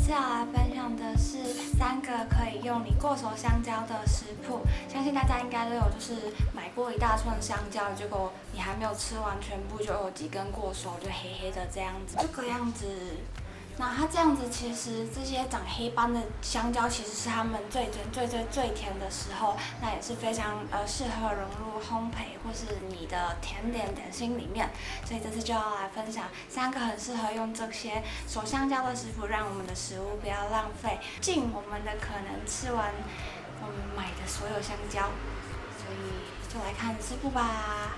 次要来分享的是3个可以用你过手香蕉的食谱。相信大家应该都有买过一大串香蕉，结果你还没有吃完全部，就有几根过手，就黑黑的这样子，这个样子。那它这样子，其实这些长黑斑的香蕉，其实是它们最甜的时候，那也是非常适合融入烘焙或是你的甜点心里面。所以这次就要来分享3个很适合用这些手香蕉的食谱，让我们的食物不要浪费，尽我们的可能吃完我们买的所有香蕉。所以就来看食谱吧。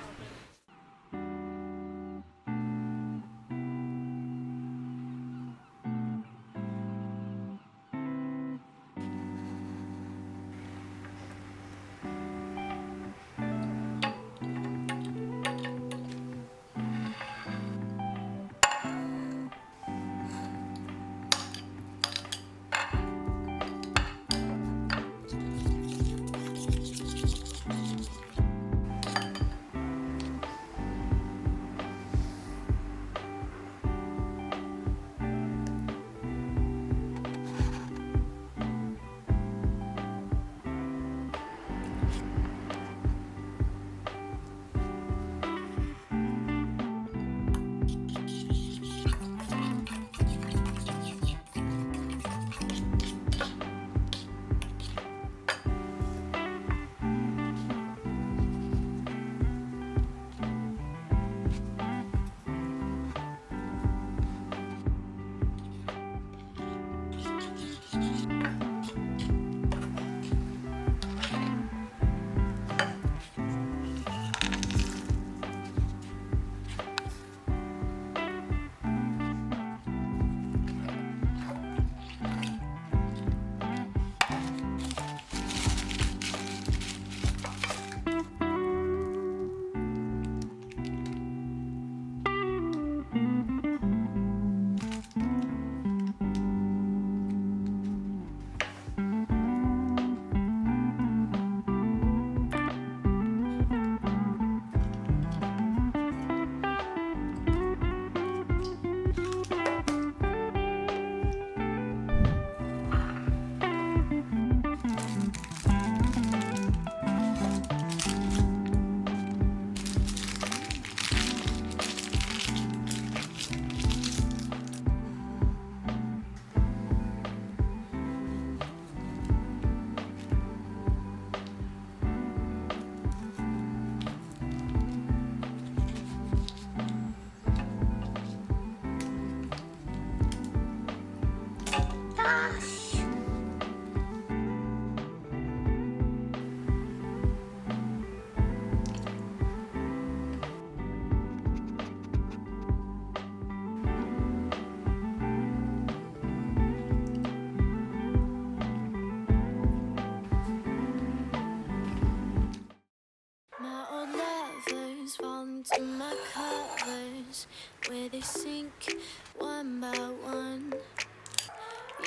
To my covers, where they sink one by one.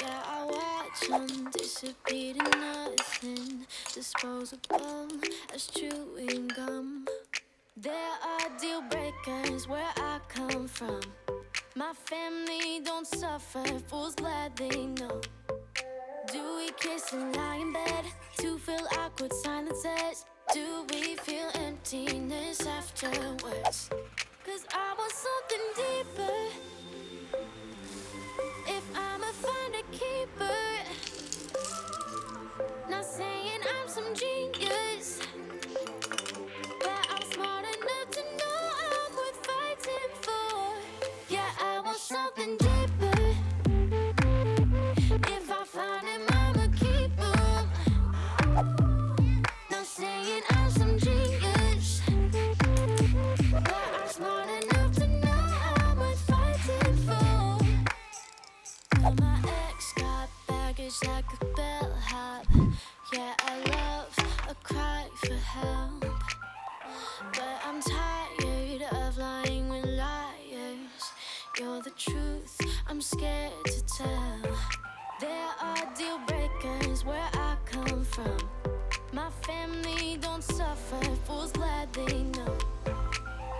Yeah, I watch them disappear to nothing, disposable as chewing gum. There are deal breakers where I come from. My family don't suffer, fools glad they know. Do we kiss and lie in bed to fill awkward silences? Do we feel emptiness afterwards? 'Cause I want something deeper. If I'ma find a keeper, not saying I'm some genius, but I'm smart enough to know I'm worth fighting for. Yeah, I want something deeper. If I find him, I'ma keep him. Not saying I'm some genius, but I'm smart enough to know I'm worth fighting for. Well, my ex got baggage like a bellhop. Yeah, I love a cry for help, but I'm tired of lying with liars. You're the truth, I'm scared to tell. There are deal breakers where I come from. My family don't suffer, fools glad they know.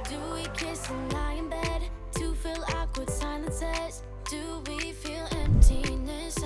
Do we kiss and lie in bed to fill awkward silences? Do we feel emptiness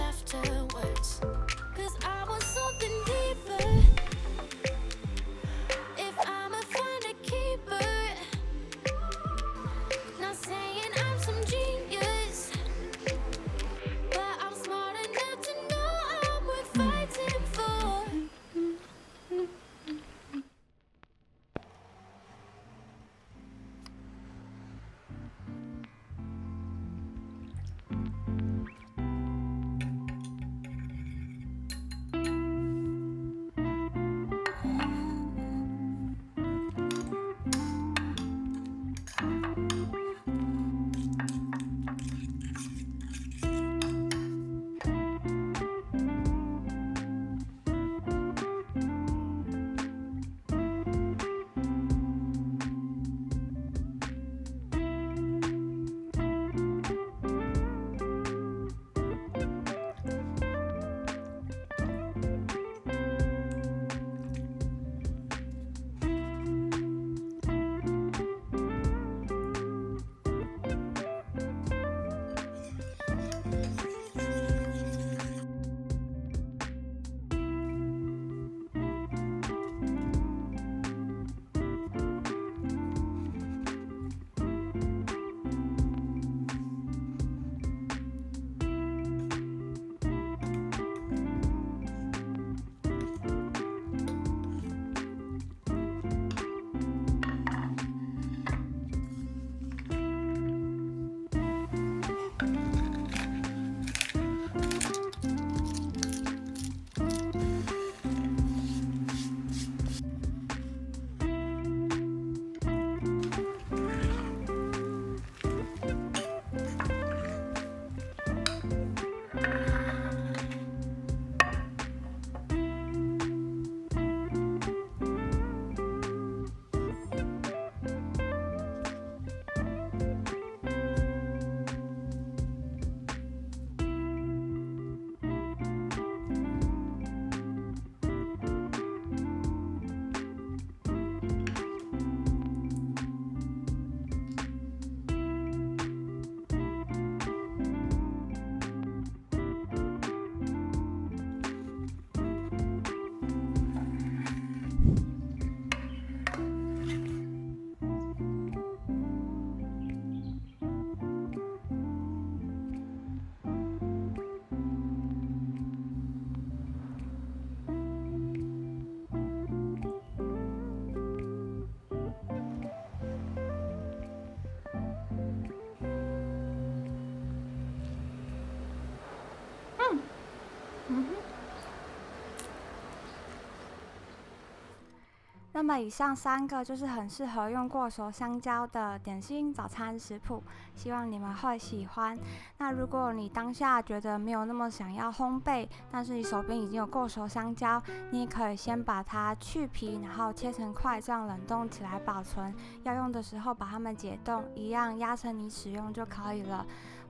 那么以上3个就是很适合用过熟香蕉的点心早餐食谱，希望你们会喜欢。那如果你当下觉得没有那么想要烘焙，但是你手边已经有过熟香蕉，你也可以先把它去皮，然后切成块，这样冷冻起来保存。要用的时候把它们解冻，一样压成泥使用就可以了。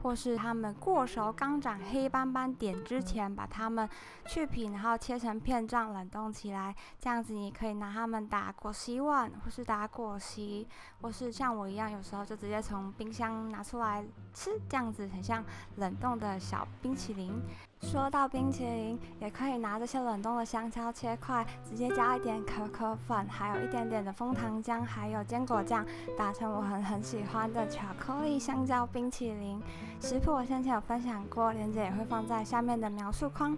或是它们过熟刚长黑斑斑点之前，把它们去皮，然后切成片状冷冻起来，这样子你可以拿它们打果昔碗，或是打果昔，或是像我一样，有时候就直接从冰箱拿出来吃，这样子很像冷冻的小冰淇淋。说到冰淇淋，也可以拿这些冷冻的香蕉切块，直接加一点可可粉，还有一点点的枫糖浆，还有坚果酱，打成我很喜欢的巧克力香蕉冰淇淋。食谱我先前有分享过，链接也会放在下面的描述框。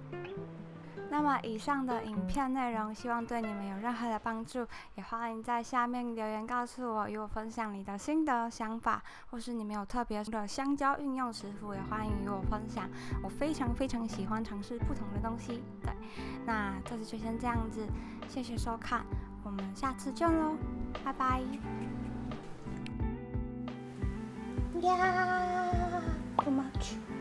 那么以上的影片内容，希望对你们有任何的帮助，也欢迎在下面留言告诉我，与我分享你的心得想法，或是你们有特别的香蕉运用食谱，也欢迎与我分享。我非常喜欢尝试不同的东西。对，那这次就先这样子，谢谢收看，我们下次见喽，拜拜。Yeah, too much.